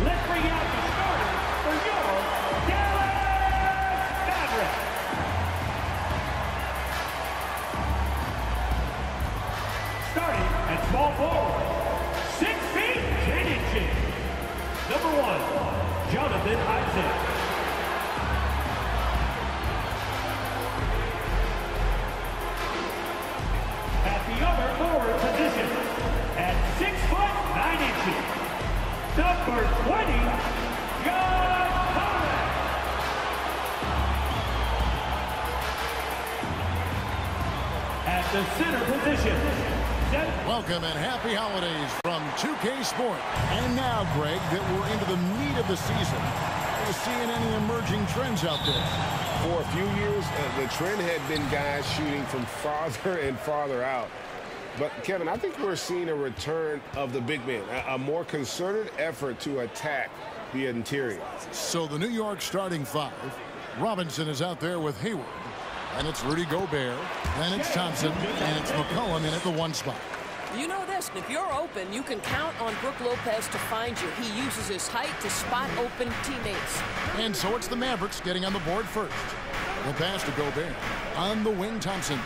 let's bring out the starter for your Dallas Mavericks. Starting at small forward, 6 feet 10 inches. Number 1, Jonathan Isaac. At the other forward position, at 6 foot 9 inches, number 20, John Collins. At the center position, welcome and happy holidays from 2K Sport. And now, Greg, that we're into the meat of the season, are you seeing any emerging trends out there? For a few years, the trend had been guys shooting from farther and farther out. But, Kevin, I think we're seeing a return of the big man, a more concerted effort to attack the interior. So the New York starting 5, Robinson is out there with Hayward. And it's Rudy Gobert, then it's Thompson, and it's McCollum in at the 1 spot. You know this, if you're open, you can count on Brook Lopez to find you. He uses his height to spot open teammates. And so it's the Mavericks getting on the board first. The pass to Gobert. On the wing, Thompson.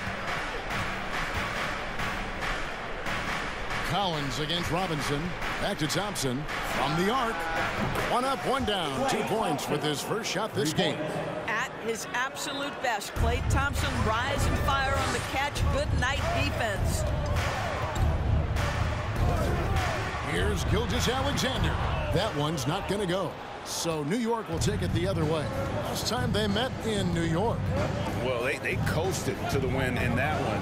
Collins against Robinson. Back to Thompson. From the arc. 1 up, 1 down. 2 points with his first shot this game. At his absolute best, Klay Thompson rise and fire on the catch. Good night defense. Here's Gilgeous-Alexander. That one's not going to go. So New York will take it the other way. Last time they met in New York. Well, they coasted to the win in that one.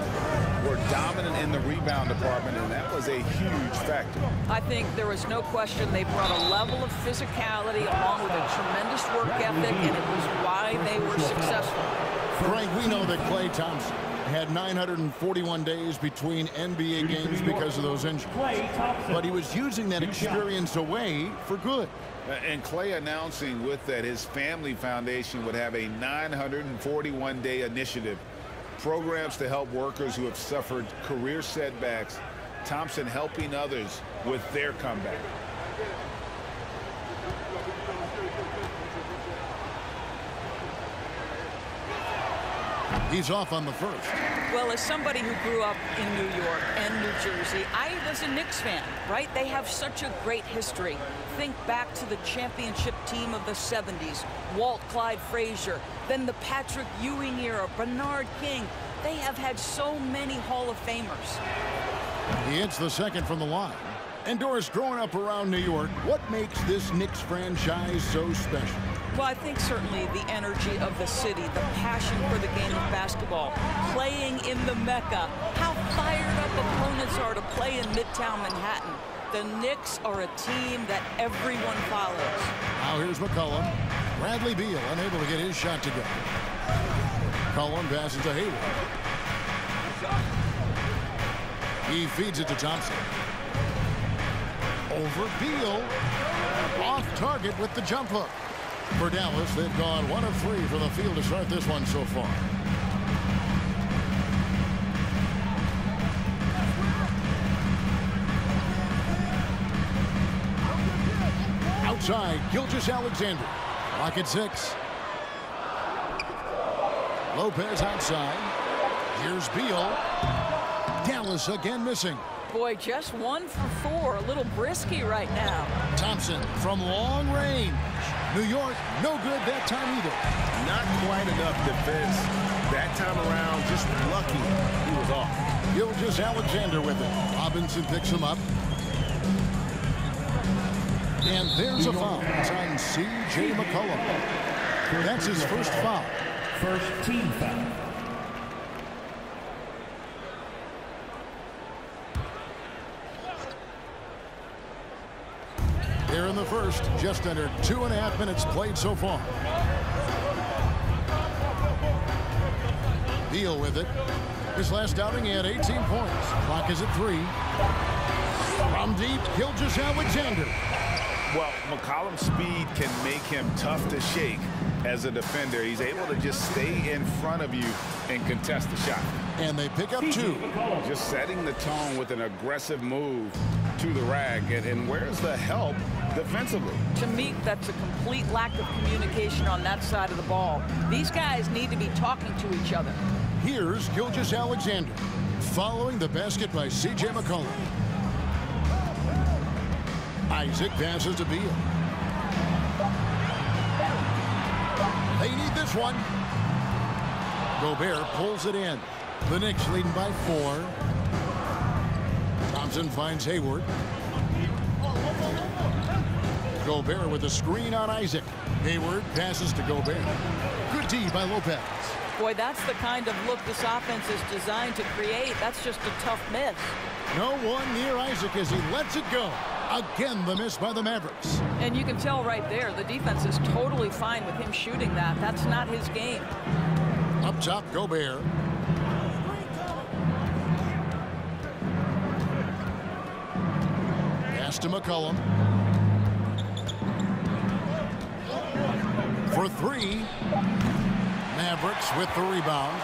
Were dominant in the rebound department, and that was a huge factor. I think there was no question they brought a level of physicality along with a tremendous work ethic, and it was why they were successful. Frank, we know that Klay Thompson had 941 days between NBA games because of those injuries. But he was using that experience away for good. And Klay announcing with that his family foundation would have a 941-day initiative. Programs to help workers who have suffered career setbacks. Thompson helping others with their comeback. He's off on the first. Well, as somebody who grew up in New York and New Jersey, I was a Knicks fan, right? They have such a great history. Think back to the championship team of the 70s, Walt Clyde Frazier, then the Patrick Ewing era, Bernard King. They have had so many Hall of Famers. He hits the second from the line. And Doris, growing up around New York, what makes this Knicks franchise so special? Well, I think certainly the energy of the city, the passion for the game of basketball, playing in the Mecca, how fired up opponents are to play in Midtown Manhattan. The Knicks are a team that everyone follows. Now here's McCollum. Bradley Beal unable to get his shot to go. McCollum passes to Hayward. He feeds it to Thompson. Over Beal. Off target with the jump hook. For Dallas, they've gone 1 of 3 from the field to start this one so far. Outside, Gilgeous-Alexander. Clock at 6. Lopez outside. Here's Beal. Dallas again missing. Boy, just 1 for 4. A little brisky right now. Thompson from long range. New York, no good that time either. Not quite enough defense that time around. Just lucky he was off. Gilgeous-Alexander with it. Robinson picks him up. And there's a foul. It's on C.J. McCollum. That's his first foul. First team foul. Here in the first, just under 2.5 minutes played so far. Beal with it. His last outing, he had 18 points. Clock is at 3. From deep, Gilgeous-Alexander. Well, McCollum's speed can make him tough to shake as a defender. He's able to just stay in front of you and contest the shot. And they pick up 2. Just setting the tone with an aggressive move to the rack. And where's the help defensively? To me, that's a complete lack of communication on that side of the ball. These guys need to be talking to each other. Here's Gilgeous-Alexander, following the basket by C.J. McCollum. Isaac passes to Beal. They need this one. Gobert pulls it in. The Knicks leading by 4. Thompson finds Hayward. Gobert with a screen on Isaac. Hayward passes to Gobert. Good D by Lopez. Boy, that's the kind of look this offense is designed to create. That's just a tough miss. No one near Isaac as he lets it go. Again, the miss by the Mavericks. And you can tell right there, the defense is totally fine with him shooting that. That's not his game. Up top, Gobert. Pass to McCollum. For 3. Mavericks with the rebound.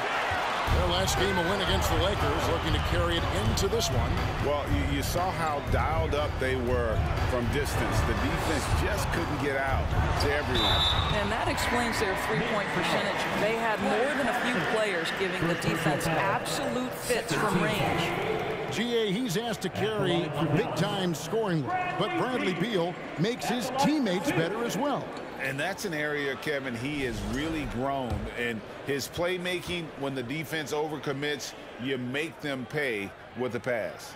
Their last game, a win against the Lakers, looking to carry it into this one. Well, you saw how dialed up they were from distance. The defense just couldn't get out to everyone. And that explains their three-point percentage. They had more than a few players giving the defense absolute fits from range. GA, he's asked to carry a big-time scoring load, but Bradley Beal makes his teammates better as well. And that's an area, Kevin, he has really grown. And his playmaking, when the defense overcommits, you make them pay with the pass.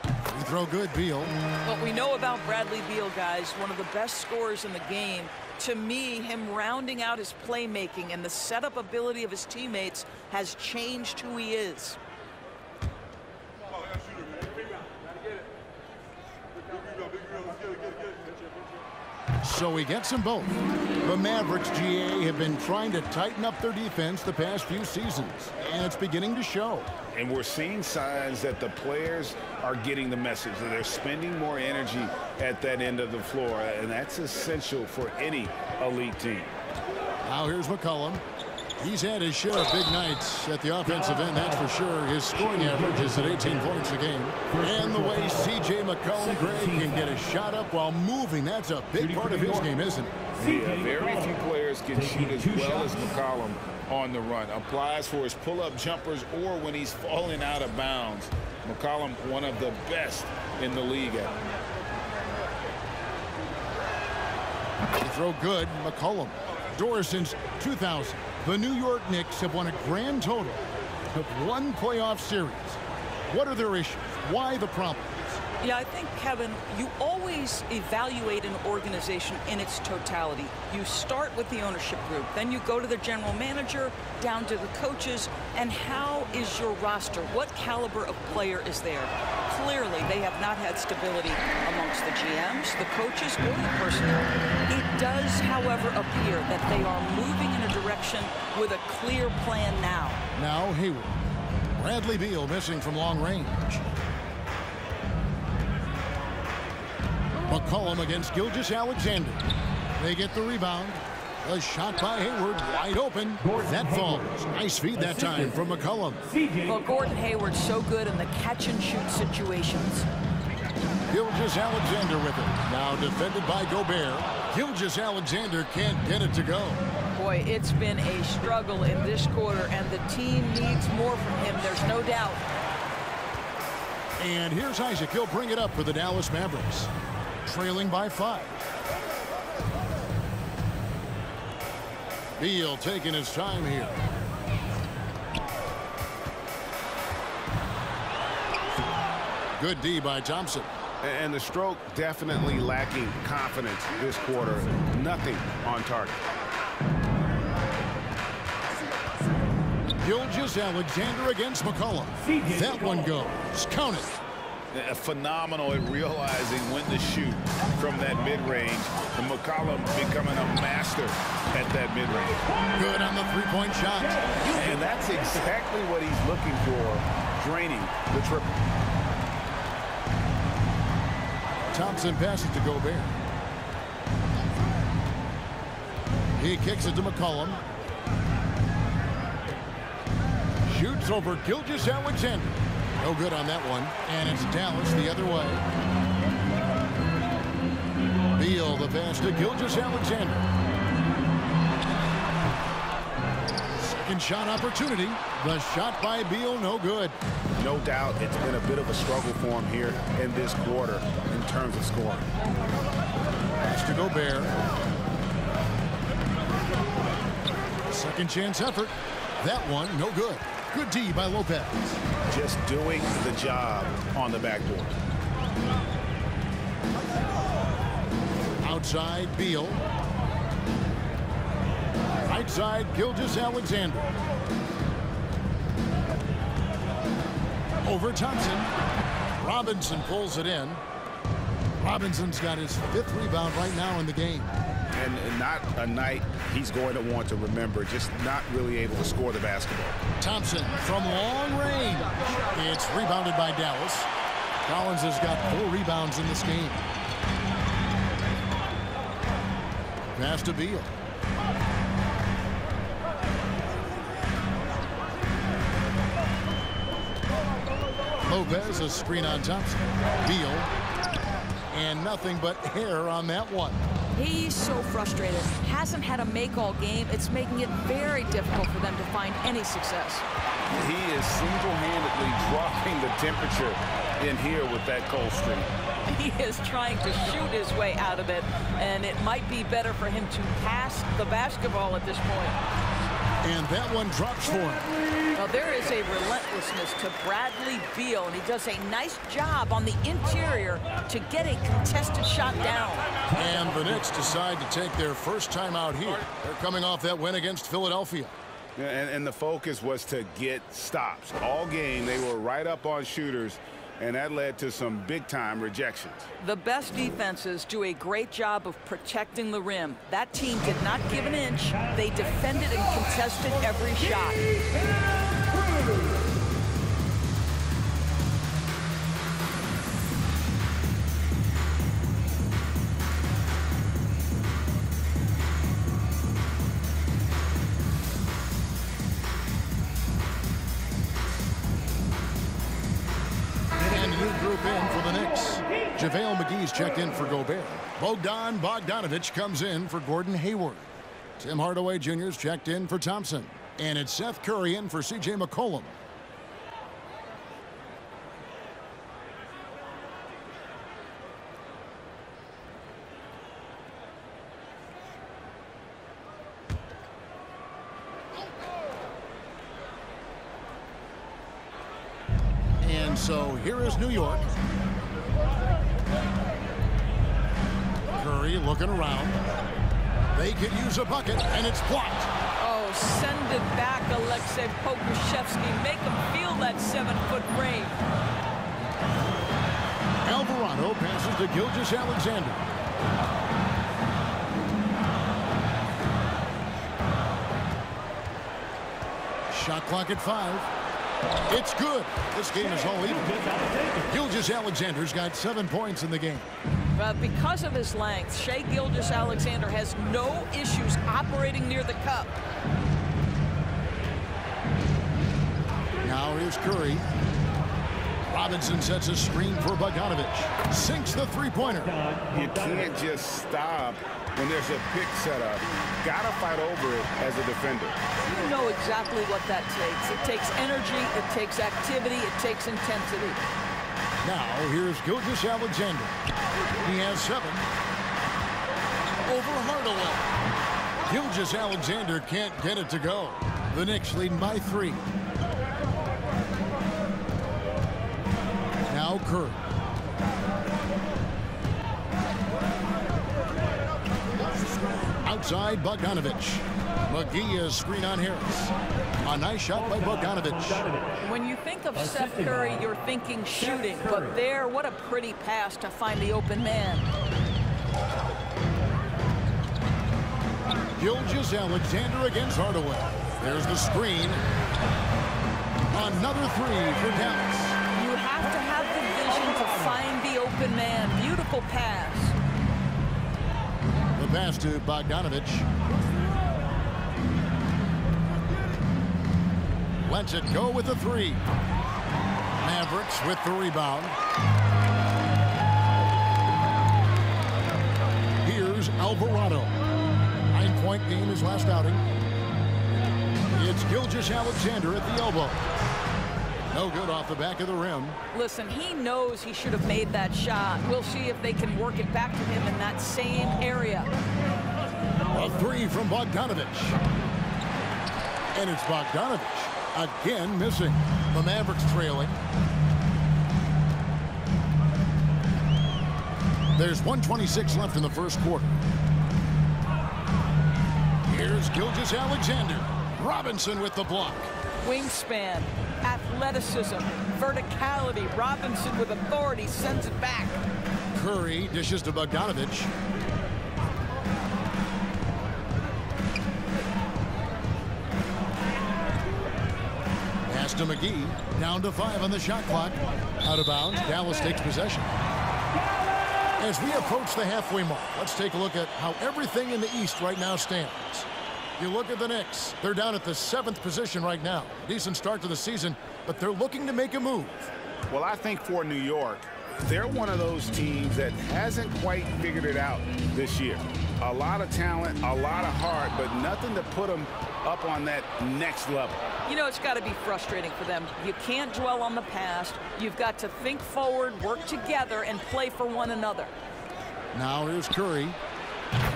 Free throw good, Beal. What we know about Bradley Beal, guys, one of the best scorers in the game. To me, him rounding out his playmaking and the setup ability of his teammates has changed who he is. So he gets them both. The Mavericks, GA, have been trying to tighten up their defense the past few seasons, and it's beginning to show. And we're seeing signs that the players are getting the message, that they're spending more energy at that end of the floor, and that's essential for any elite team. Now here's McCollum. He's had his share of big nights at the offensive end, that's for sure. His scoring average is at 18 points a game. And the way C.J. McCollum, Greg, can get a shot up while moving, that's a big part of his game, isn't it? Yeah, very few players can shoot as well as McCollum on the run. Applies for his pull-up jumpers or when he's falling out of bounds. McCollum, one of the best in the league at it. They throw good. McCollum. Doors since 2000. The New York Knicks have won a grand total of 1 playoff series. What are their issues? Why the problems? Yeah, I think, Kevin, you always evaluate an organization in its totality. You start with the ownership group, then you go to the general manager, down to the coaches, and how is your roster? What caliber of player is there? Clearly, they have not had stability amongst the GMs, the coaches, or the personnel. It does, however, appear that they are moving in a direction with a clear plan now. Now Hayward. Bradley Beal missing from long range. McCollum against Gilgeous-Alexander. They get the rebound. A shot by Hayward, wide open. That falls. Nice feed that time from McCollum. Well, Gordon Hayward's so good in the catch-and-shoot situations. Gilgeous-Alexander with it. Now defended by Gobert. Gilgeous-Alexander can't get it to go. Boy, it's been a struggle in this quarter, and the team needs more from him. There's no doubt. And here's Isaac. He'll bring it up for the Dallas Mavericks. Trailing by 5. Beal taking his time here. Good D by Thompson. And the stroke definitely lacking confidence this quarter. Nothing on target. Gilgeous-Alexander against McCollum. That one goes. Count it. Phenomenal at realizing when to shoot from that mid-range. And McCollum becoming a master at that mid-range. Good on the three-point shot. And that's exactly what he's looking for, draining the triple. Thompson passes to Gobert. He kicks it to McCollum. Shoots over Gilgeous-Alexander. No good on that one. And it's Dallas the other way. Beal the pass to Gilgeous-Alexander. Second shot opportunity. The shot by Beal, no good. No doubt it's been a bit of a struggle for him here in this quarter in terms of scoring. Pass to Gobert. Second chance effort. That one, no good. Good D by Lopez. Just doing the job on the backboard. Outside, Beal. Right side, Gilgeous-Alexander. Over Thompson. Robinson pulls it in. Robinson's got his 5th rebound right now in the game. And not a night he's going to want to remember, just not really able to score the basketball. Thompson from long range. It's rebounded by Dallas. Collins has got 4 rebounds in this game. Pass to Beal. Lopez, a screen on Thompson. Beal. And nothing but air on that one. He's so frustrated. Hasn't had a make all game. It's making it very difficult for them to find any success. He is single-handedly dropping the temperature in here with that cold streak. He is trying to shoot his way out of it, and it might be better for him to pass the basketball at this point. And that one drops for him. Well, there is a relentlessness to Bradley Beal, and he does a nice job on the interior to get a contested shot down. And the Knicks decide to take their first time out here. They're coming off that win against Philadelphia. And the focus was to get stops. All game, they were right up on shooters, and that led to some big-time rejections. The best defenses do a great job of protecting the rim. That team did not give an inch. They defended and contested every shot. In for the Knicks. JaVale McGee's checked in for Gobert. Bogdan Bogdanović comes in for Gordon Hayward. Tim Hardaway Jr.'s checked in for Thompson. And it's Seth Curry in for C.J. McCollum. And so here is New York. Curry looking around. They could use a bucket, and it's blocked. Oh, send it back, Aleksej Pokusevski. Make him feel that 7-foot frame. Alvarado passes to Gilgeous-Alexander. Shot clock at 5. It's good. This game is all even. Gilgeous-Alexander's got 7 points in the game. Because of his length, Shai Gilgeous-Alexander has no issues operating near the cup. Now here's Curry. Robinson sets a screen for Bogdanović. Sinks the three-pointer. You can't just stop when there's a pick set up. Gotta fight over it as a defender. You know exactly what that takes. It takes energy, it takes activity, it takes intensity. Now here's Gilgeous-Alexander. He has 7. Over Hardaway. Gilgeous-Alexander can't get it to go. The Knicks leading by 3. Now Curry. Outside Bogdanović. McGee is screen on Harris. A nice shot by Bogdanović. When you think of Seth Curry, you're thinking shooting, but there, what a pretty pass to find the open man. Gilgeous-Alexander against Hardaway. There's the screen. Another 3 for Dallas. You have to have the vision to find the open man. Beautiful pass. The pass to Bogdanović. lets it go with the three. Mavericks with the rebound. Here's Alvarado. 9-point game his last outing. It's Gilgeous-Alexander at the elbow. No good off the back of the rim. Listen, he knows he should have made that shot. We'll see if they can work it back to him in that same area. A three from Bogdanovich. And it's Bogdanovich again missing. The Mavericks trailing. There's 1:26 left in the first quarter. Here's Gilgeous-Alexander. Robinson with the block. Wingspan, athleticism, verticality. Robinson with authority sends it back. Curry dishes to Bogdanovich. Pass to McGee. Down to 5 on the shot clock. Out of bounds. Dallas takes possession. As we approach the halfway mark, let's take a look at how everything in the East right now stands. You look at the Knicks. They're down at the 7th position right now. Decent start to the season, but they're looking to make a move. Well, I think for New York, they're one of those teams that hasn't quite figured it out this year. A lot of talent, a lot of heart, but nothing to put them up on that next level. You know, it's got to be frustrating for them. You can't dwell on the past. You've got to think forward, work together, and play for one another. Now here's Curry.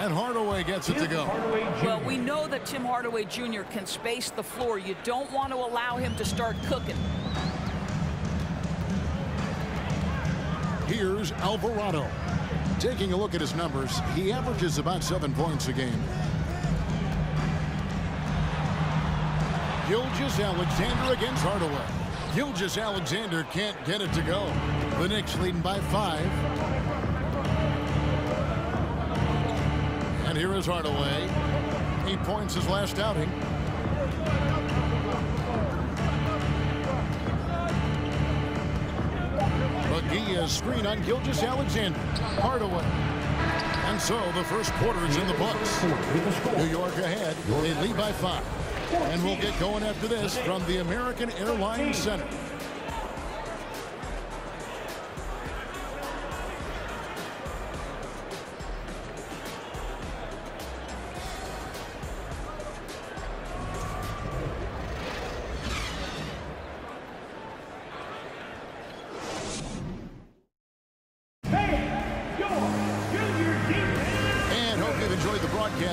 And Hardaway gets it to go. Well, we know that Tim Hardaway Jr. can space the floor. You don't want to allow him to start cooking. Here's Alvarado. Taking a look at his numbers, he averages about 7 points a game. Gilgeous-Alexander against Hardaway. Gilgeous-Alexander can't get it to go. The Knicks leading by 5. And here is Hardaway. 8 points his last outing. McGee is screen on Gilgeous-Alexander. Hardaway. And so the first quarter is in the books. New York ahead. They lead by 5. And we'll get going after this from the American Airlines Center.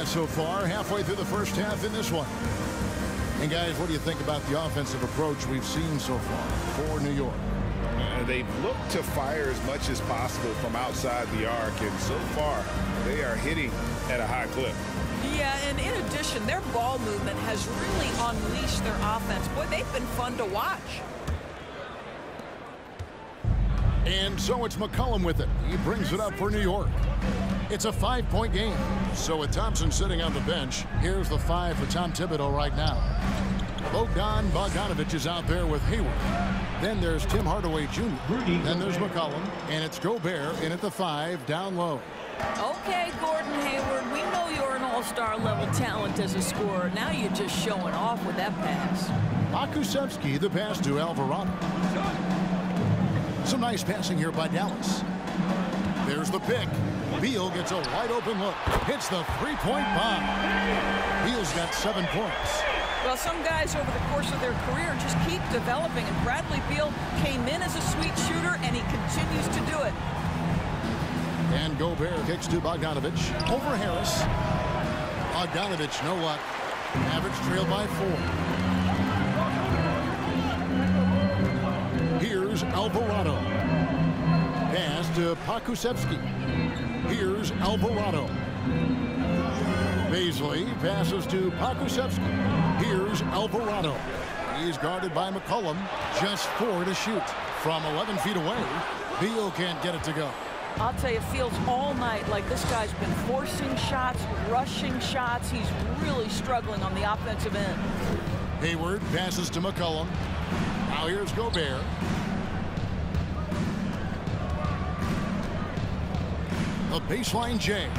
So far, halfway through the first half in this one. And guys, what do you think about the offensive approach we've seen so far for New York? They've looked to fire as much as possible from outside the arc, and so far they are hitting at a high clip. Yeah, and in addition, their ball movement has really unleashed their offense. Boy, they've been fun to watch. And so it's McCollum with it. He brings it up for New York. It's a 5-point game. So with Thompson sitting on the bench, here's the 5 for Tom Thibodeau right now. Bogdanovich is out there with Hayward. Then there's Tim Hardaway Jr. Then there's McCollum. And it's Gobert in at the 5 down low. Okay, Gordon Hayward, we know you're an all-star level talent as a scorer. Now you're just showing off with that pass. Pokusevski, the pass to Alvarado. Some nice passing here by Dallas. There's the pick. Beal gets a wide open look. Hits the three-point bomb. Beal's got 7 points. Well, some guys over the course of their career just keep developing, and Bradley Beal came in as a sweet shooter, and he continues to do it. And Gobert kicks to Bogdanovich. Over Harris. Bogdanovich, no luck. Mavericks trail by 4. Here's Alvarado. Pass to Pokusevski. Here's Alvarado. Baisley passes to Pokusevski. Here's Alvarado. He's guarded by McCollum. Just 4 to shoot. From 11 feet away, Beal can't get it to go. I'll tell you, it feels all night like this guy's been forcing shots, rushing shots. He's really struggling on the offensive end. Hayward passes to McCollum. Now here's Gobert. A baseline J.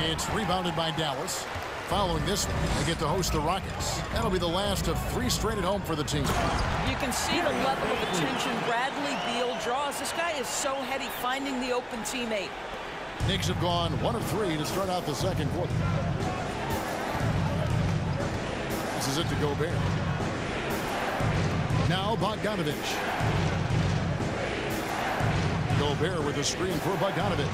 It's rebounded by Dallas. Following this one, they get to host the Rockets. That'll be the last of 3 straight at home for the team. You can see the level of attention Bradley Beal draws. This guy is so heady finding the open teammate. Knicks have gone 1 of 3 to start out the second quarter. This is it to Gobert. Now Bogdanovic. Gobert with a screen for Bogdanovic.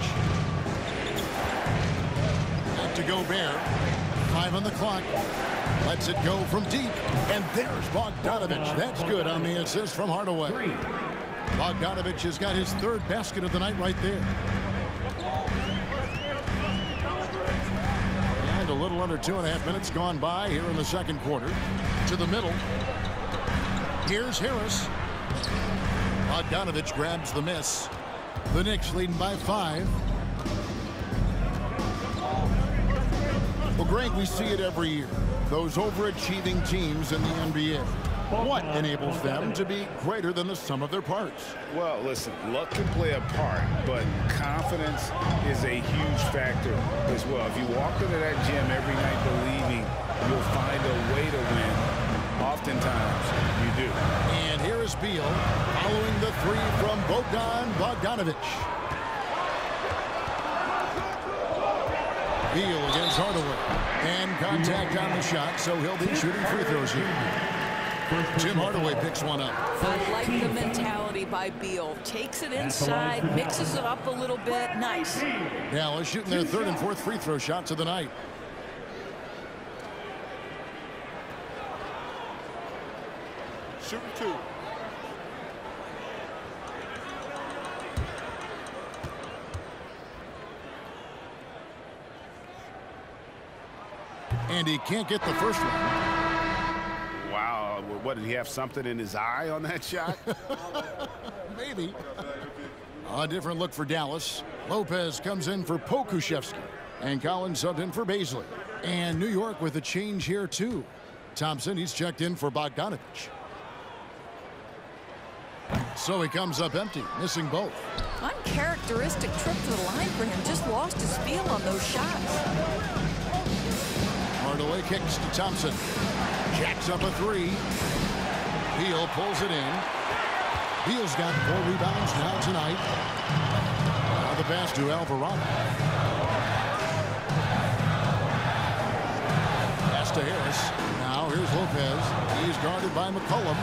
Back to Gobert. 5 on the clock. Lets it go from deep. And there's Bogdanovic. That's good on the assist from Hardaway. Bogdanovic has got his 3rd basket of the night right there. And a little under 2.5 minutes gone by here in the second quarter. To the middle. Here's Harris. Bogdanovic grabs the miss. The Knicks leading by 5. Well, Greg, we see it every year. Those overachieving teams in the NBA. What enables them to be greater than the sum of their parts? Well, listen, luck can play a part, but confidence is a huge factor as well. If you walk into that gym every night believing you'll find a way to win, oftentimes you do. And here is Beal following the 3 from Bogdanovic. Beal against Hardaway. And contact on the shot, so he'll be shooting free throws here. Tim Hardaway picks one up. I like the mentality by Beal. Takes it inside, mixes it up a little bit. Nice. Dallas shooting their 3rd and 4th free throw shots of the night. Shooting 2. And he can't get the first one. Wow, what, did he have something in his eye on that shot? Maybe. A different look for Dallas. Lopez comes in for Pokuševski. And Collins subbed in for Baisley. And New York with a change here, too. Thompson, he's checked in for Bogdanovic. So he comes up empty, missing both. Uncharacteristic trip to the line for him. Just lost his feel on those shots. Hardaway kicks to Thompson. Jacks up a 3. Beal pulls it in. Beal's got 4 rebounds now tonight. Now the pass to Alvarado. Pass to Harris. Now here's Lopez. He's guarded by McCollum.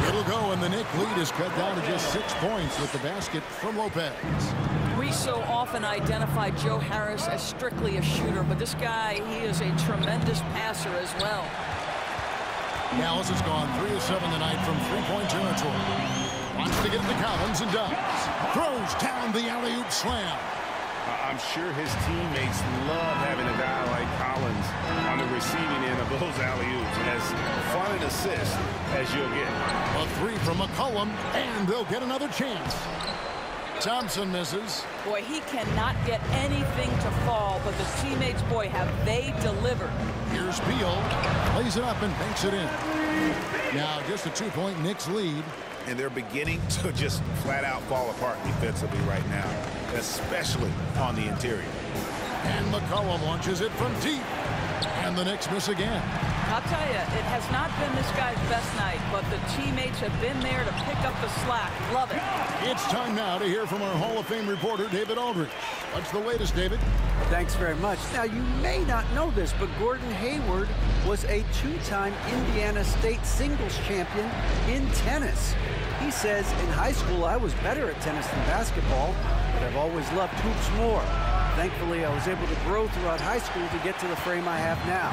It'll go, and the Knicks lead is cut down to just 6 points with the basket from Lopez. We so often identify Joe Harris as strictly a shooter, but this guy, he is a tremendous passer as well. Dallas has gone 3 of 7 tonight from 3-point territory. Wants to get to Collins and does. Throws down the alley-oop slam. I'm sure his teammates love having a guy like Collins on the receiving end of those alley-oops. As fun an assist as you'll get. A 3 from McCollum, and they'll get another chance. Thompson misses. Boy, he cannot get anything to fall, but the teammates, boy, have they delivered. Here's Beal. Plays it up and banks it in. Now just a 2-point Knicks lead. And they're beginning to just flat out fall apart defensively right now, especially on the interior. And McCollum launches it from deep. And the Knicks miss again. I'll tell you, it has not been this guy's best night, but the teammates have been there to pick up the slack. Love it. It's time now to hear from our Hall of Fame reporter, David Aldridge. What's the latest, David? Thanks very much. Now, you may not know this, but Gordon Hayward was a 2-time Indiana State singles champion in tennis. He says, in high school, I was better at tennis than basketball, but I've always loved hoops more. Thankfully, I was able to grow throughout high school to get to the frame I have now.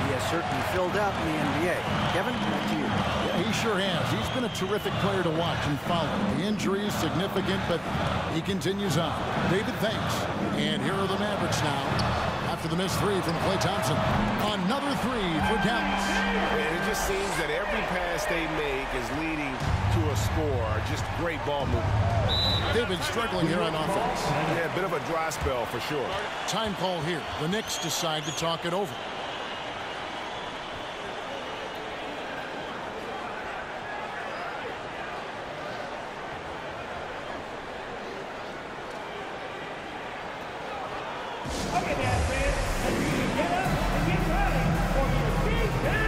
He has certainly filled out in the NBA. Kevin, back to you. Yeah, he sure has. He's been a terrific player to watch and follow. The injury is significant, but he continues on. David, thanks. And here are the Mavericks now. After the missed 3 from Klay Thompson. Another 3 for Dallas. And it just seems that every pass they make is leading to a score. Just great ball movement. David struggling here on offense. Yeah, a bit of a dry spell for sure. Time call here. The Knicks decide to talk it over. Look at that, man. as you can get up and get ready for your season 2.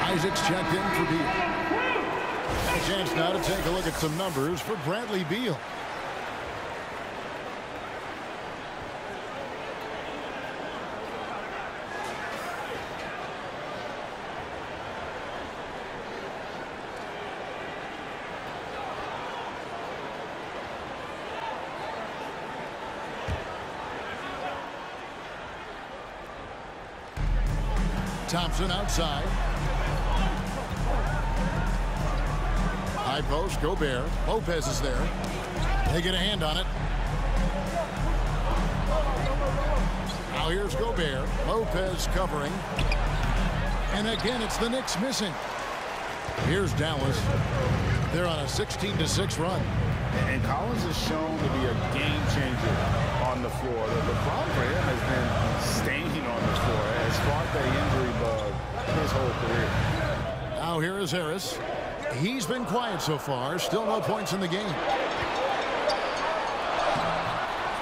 Isaac's checked in for Beal. A chance now to take a look at some numbers for Bradley Beal. Thompson outside. High post, Gobert. Lopez is there. They get a hand on it. Now here's Gobert. Lopez covering. And again, it's the Knicks missing. Here's Dallas. They're on a 16-6 run. And Collins is shown to be a game changer on the floor. The problem for him has been staying on the floor. Has fought that injury bug his whole career. Now here is Harris. He's been quiet so far. Still no points in the game.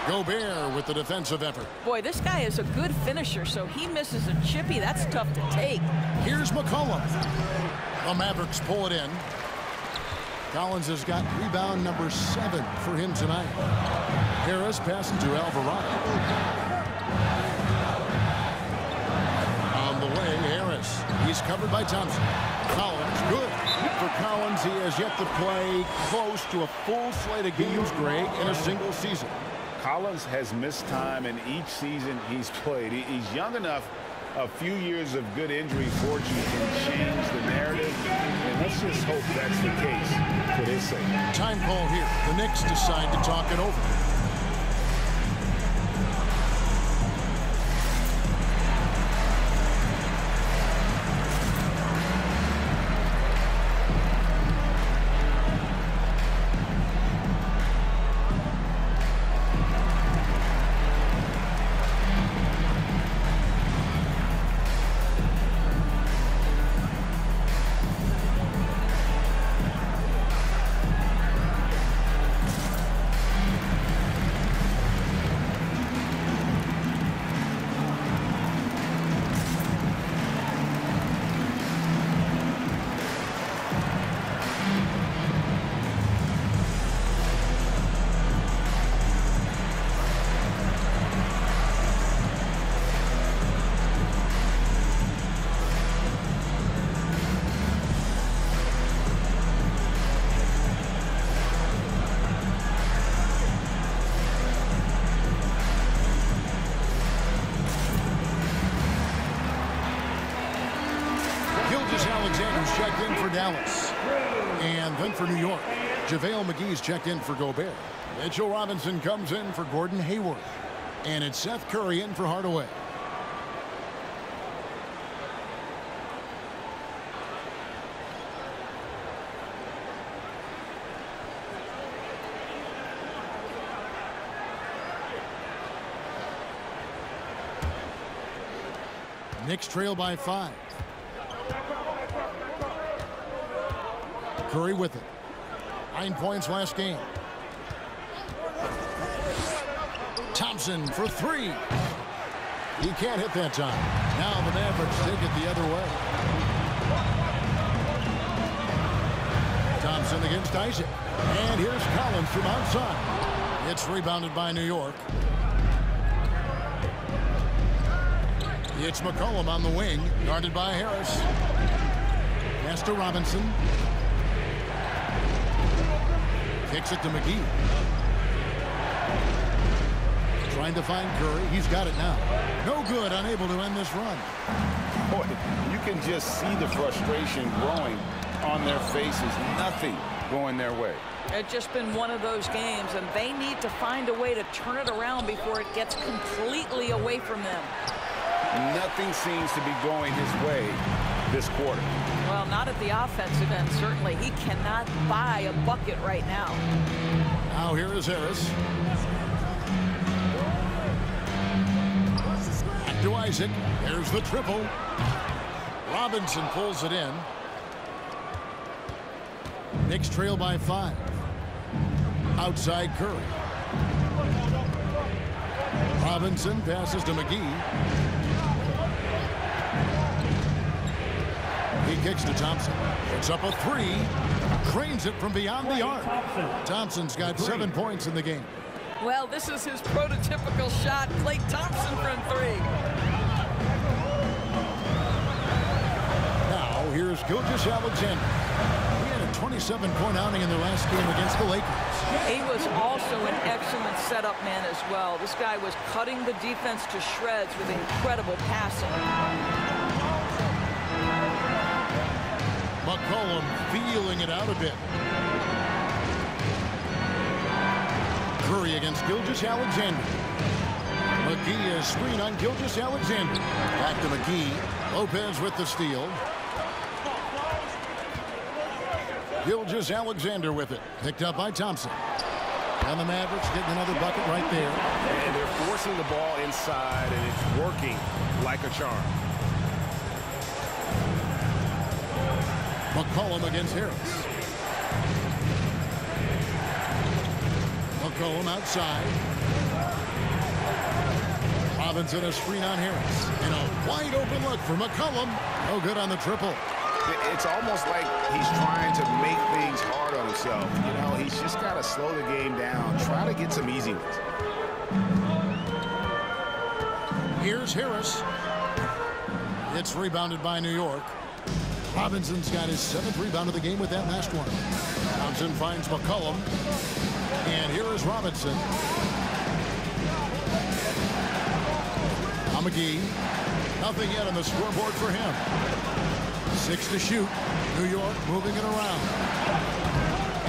Gobert with the defensive effort. Boy, this guy is a good finisher, so he misses a chippy. That's tough to take. Here's McCollum. The Mavericks pull it in. Collins has got rebound number 7 for him tonight. Harris passing to Alvarado. On the way, Harris. He's covered by Thompson. Collins, good. For Collins, he has yet to play close to a full slate of games, Greg, in a single season. Collins has missed time in each season he's played. He's young enough. A few years of good injury fortune can change the narrative, and let's just hope that's the case for his sake. Time call here. The Knicks decide to talk it over. Checked in for Dallas. And then for New York, JaVale McGee's checked in for Gobert. Mitchell Robinson comes in for Gordon Hayward. And it's Seth Curry in for Hardaway. Knicks trail by 5. Curry with it. 9 points last game. Thompson for 3. He can't hit that time. Now the Mavericks take it the other way. Robinson against Isaac. And here's Collins from outside. It's rebounded by New York. It's McCollum on the wing, guarded by Harris. Pass to Robinson. Kicks it to McGee. Trying to find Curry. He's got it now. No good, unable to end this run. Boy, you can just see the frustration growing on their faces. Nothing going their way. It's just been one of those games, and they need to find a way to turn it around before it gets completely away from them. Nothing seems to be going his way this quarter. Well, not at the offensive end, certainly. He cannot buy a bucket right now. Now here is Harris. Back to Isaac. There's the triple. Robinson pulls it in. Knicks trail by 5. Outside Curry. Robinson passes to McGee. He kicks to Thompson. Puts up a 3. Cranes it from beyond the arc. Thompson's got 7 points in the game. Well, this is his prototypical shot. Klay Thompson from 3. Now, here's Gilgeous-Alexander. He had a 27-point outing in their last game against the Lakers. He was also an excellent setup man as well. This guy was cutting the defense to shreds with incredible passing. McCollum feeling it out a bit. Curry against Gilgeous-Alexander. McGee is screen on Gilgeous-Alexander. Back to McGee. Lopez with the steal. Gilgeous-Alexander with it. Picked up by Thompson. And the Mavericks getting another bucket right there. And they're forcing the ball inside, and it's working like a charm. McCollum against Harris. McCollum outside. Robinson a screen on Harris. And a wide open look for McCollum. No good on the triple. It's almost like he's trying to make things hard on himself. You know, he's just got to slow the game down. Try to get some easy ones. Here's Harris. It's rebounded by New York. Robinson's got his 7th rebound of the game with that last one. Thompson finds McCollum. And here is Robinson. McGee. Nothing yet on the scoreboard for him. 6 to shoot. New York moving it around.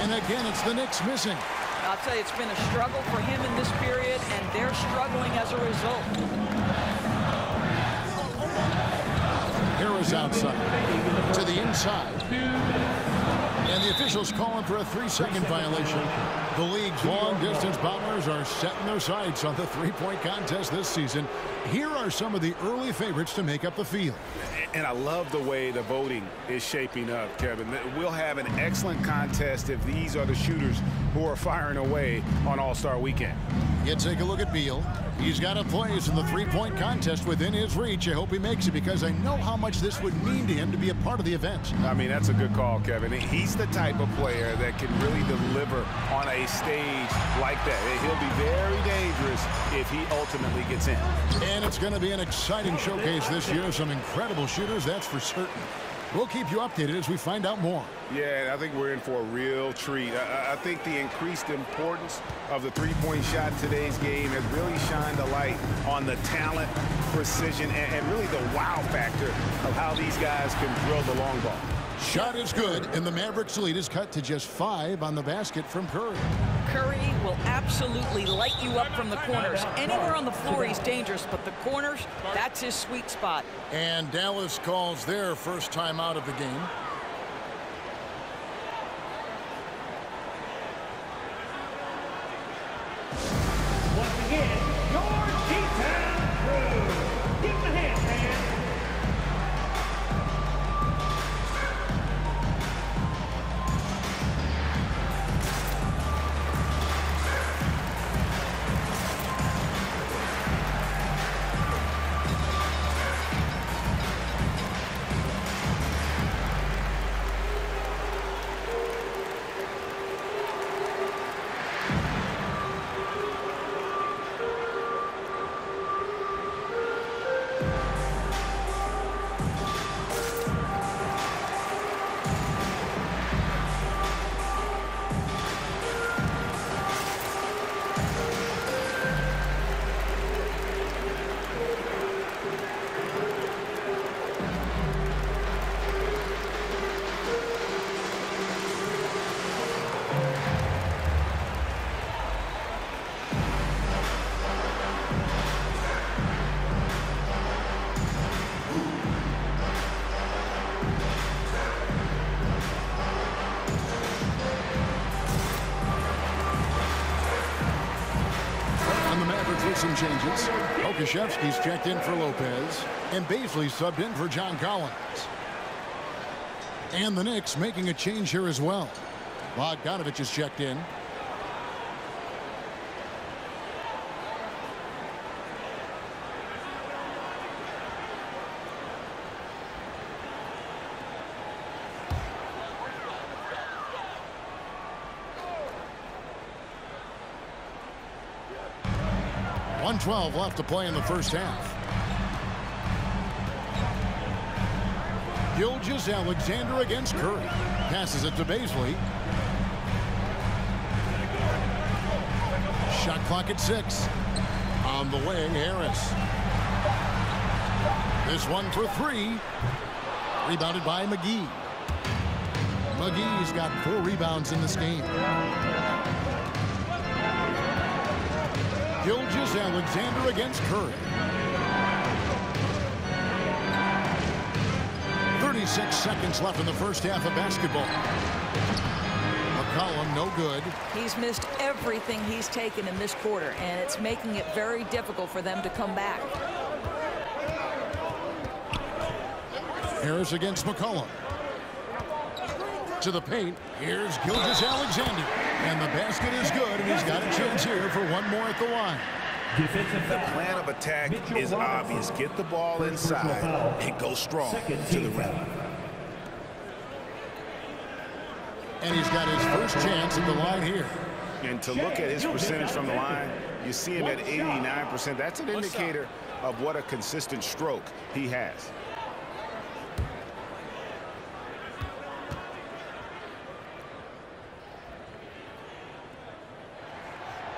And again, it's the Knicks missing. I'll tell you, it's been a struggle for him in this period, and they're struggling as a result. Harris outside to the inside. And the officials calling for a 3-second violation. The league's long-distance bombers are setting their sights on the three-point contest this season. Here are some of the early favorites to make up the field. And I love the way the voting is shaping up, Kevin. We'll have an excellent contest if these are the shooters who are firing away on All-Star Weekend. You take a look at Beal. He's got a place in the three-point contest within his reach. I hope he makes it because I know how much this would mean to him to be a part of the event. I mean, that's a good call, Kevin. He's the type of player that can really deliver on a stage like that. He'll be very dangerous if he ultimately gets in. And it's going to be an exciting showcase this year. Some incredible shooters, that's for certain. We'll keep you updated as we find out more. Yeah, I think we're in for a real treat. I think the increased importance of the three-point shot in today's game has really shined a light on the talent, precision, and really the wow factor of how these guys can drill the long ball. Shot is good, and the Mavericks lead is cut to just 5 on the basket from Curry. Curry will absolutely light you up from the corners. Anywhere on the floor, he's dangerous, but the corners, that's his sweet spot. And Dallas calls their first time out of the game. Once again, your G-Town crew. Give them a hand, man. with some changes. Okashevsky's checked in for Lopez, and Baisley subbed in for John Collins. And the Knicks making a change here as well. Bogdanovich is checked in. .112 left to play in the first half. Gilgeous-Alexander against Curry. Passes it to Baisley. Shot clock at 6. On the wing, Harris. This one for 3. Rebounded by McGee. McGee's got 4 rebounds in this game. Gilgeous-Alexander against Curry. 36 seconds left in the first half of basketball. McCollum, no good. He's missed everything he's taken in this quarter, and it's making it very difficult for them to come back. Harris against McCollum. To the paint. Here's Gilgeous-Alexander. And the basket is good, and he's got a chance here for one more at the line. The plan of attack is obvious. Get the ball inside and go strong to the rim. And he's got his first chance at the line here. And to look at his percentage from the line, you see him at 89%. That's an indicator of what a consistent stroke he has.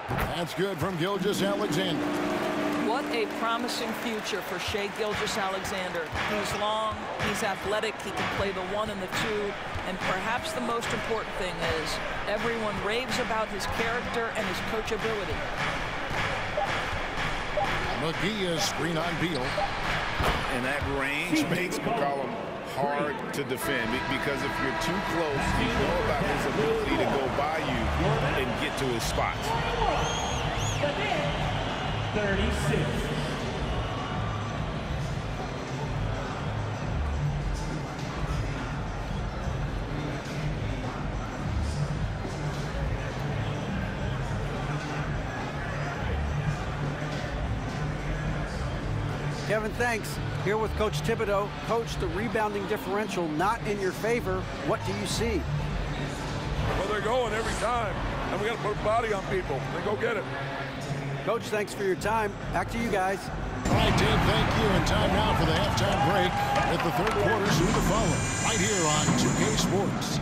That's good from Gilgeous-Alexander. What a promising future for Shai Gilgeous-Alexander. He's long, he's athletic, he can play the 1 and the 2, and perhaps the most important thing is everyone raves about his character and his coachability. McGee is screen on Beal. And that range makes McCollum hard to defend, because if you're too close, you know about his ability to go by you and get to his spots. 36. Kevin, thanks. Here with Coach Thibodeau. Coach, the rebounding differential not in your favor. What do you see? Well, they're going every time, and we got to put a body on people. Then go get it. Coach, thanks for your time. Back to you guys. All right, Dave, thank you. And time now for the halftime break. At the third quarter, soon to follow. Right here on 2K Sports.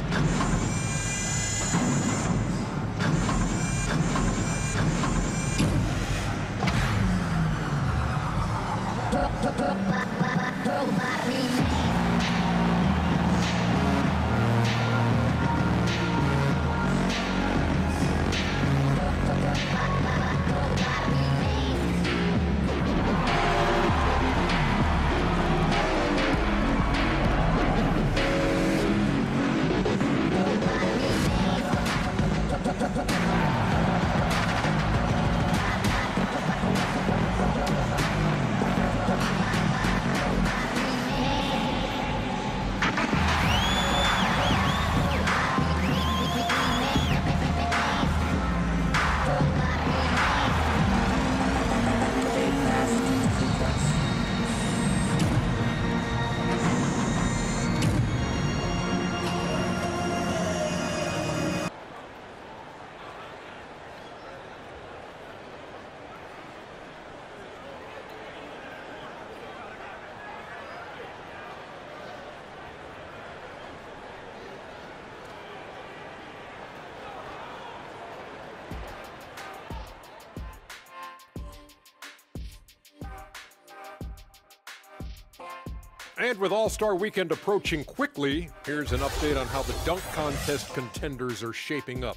And with All-Star Weekend approaching quickly, here's an update on how the dunk contest contenders are shaping up.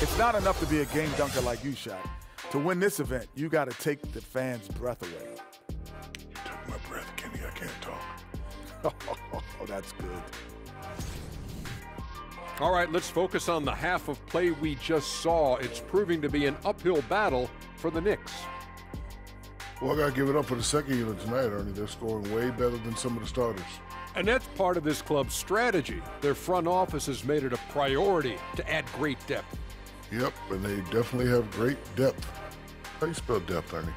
It's not enough to be a game dunker like you, Shaq. To win this event, you got to take the fans' breath away. Took my breath, Kenny. I can't talk. Oh, that's good. All right, let's focus on the half of play we just saw. It's proving to be an uphill battle for the Knicks. Well, I got to give it up for the second unit tonight, Ernie. They're scoring way better than some of the starters. And that's part of this club's strategy. Their front office has made it a priority to add great depth. Yep, and they definitely have great depth. How do you spell depth, Ernie?